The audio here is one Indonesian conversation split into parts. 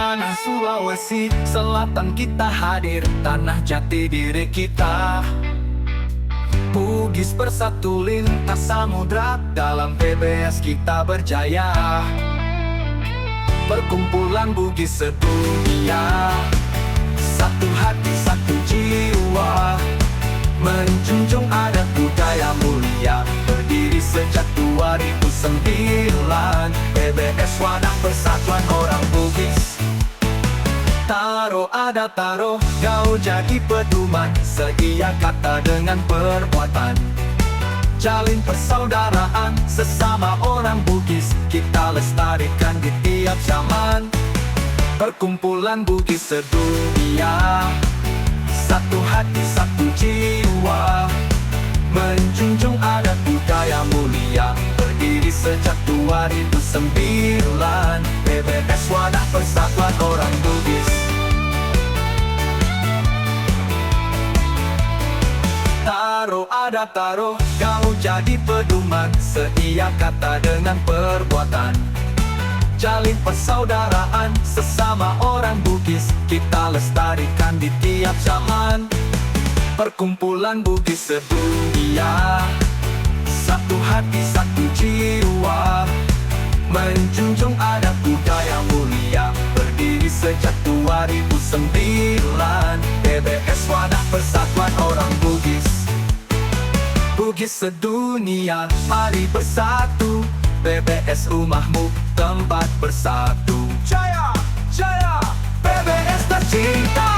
tanah Sulawesi Selatan kita hadir, tanah jati diri kita. Bugis bersatu lintas samudra, dalam PBS kita berjaya. Perkumpulan Bugis sedunia, satu hati satu jiwa, menjunjung adat budaya mulia. Berdiri sejak 2009, PBS wadah persatuan orang Bugis. Taro ada taro, kau jadi pedoman, seia kata dengan perbuatan. Jalin persaudaraan sesama orang Bugis, kita lestarikan di tiap zaman. Perkumpulan Bugis sedunia, satu hati satu jiwa, menjunjung adat budaya mulia. Berdiri sejak 2009, PBS wadah persatuan orang Bugis. Taro ada taro, kau jadi pedoman, seia kata dengan perbuatan. Jalin persaudaraan sesama orang Bugis, kita lestarikan di tiap zaman. Perkumpulan Bugis sedunia, satu hati satu jiwa, menjunjung adat budaya mulia. Berdiri sejak 2009, PBS wadah persatuan orang Bugis. Bugis sedunia, mari bersatu, PBS rumahmu, tempat bersatu. Jaya, jaya, PBS tercinta.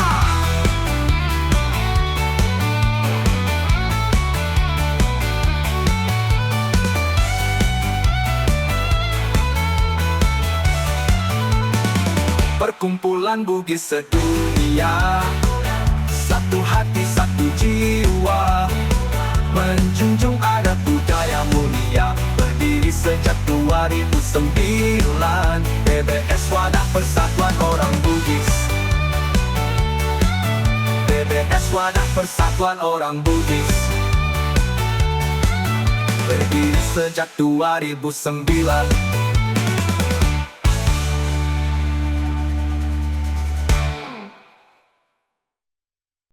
Perkumpulan Bugis sedunia, satu hati satu jiwa, menjunjung adat budaya mulia. Berdiri sejak 2009, PBS wadah persatuan orang Bugis. PBS wadah persatuan orang Bugis. Berdiri sejak 2009.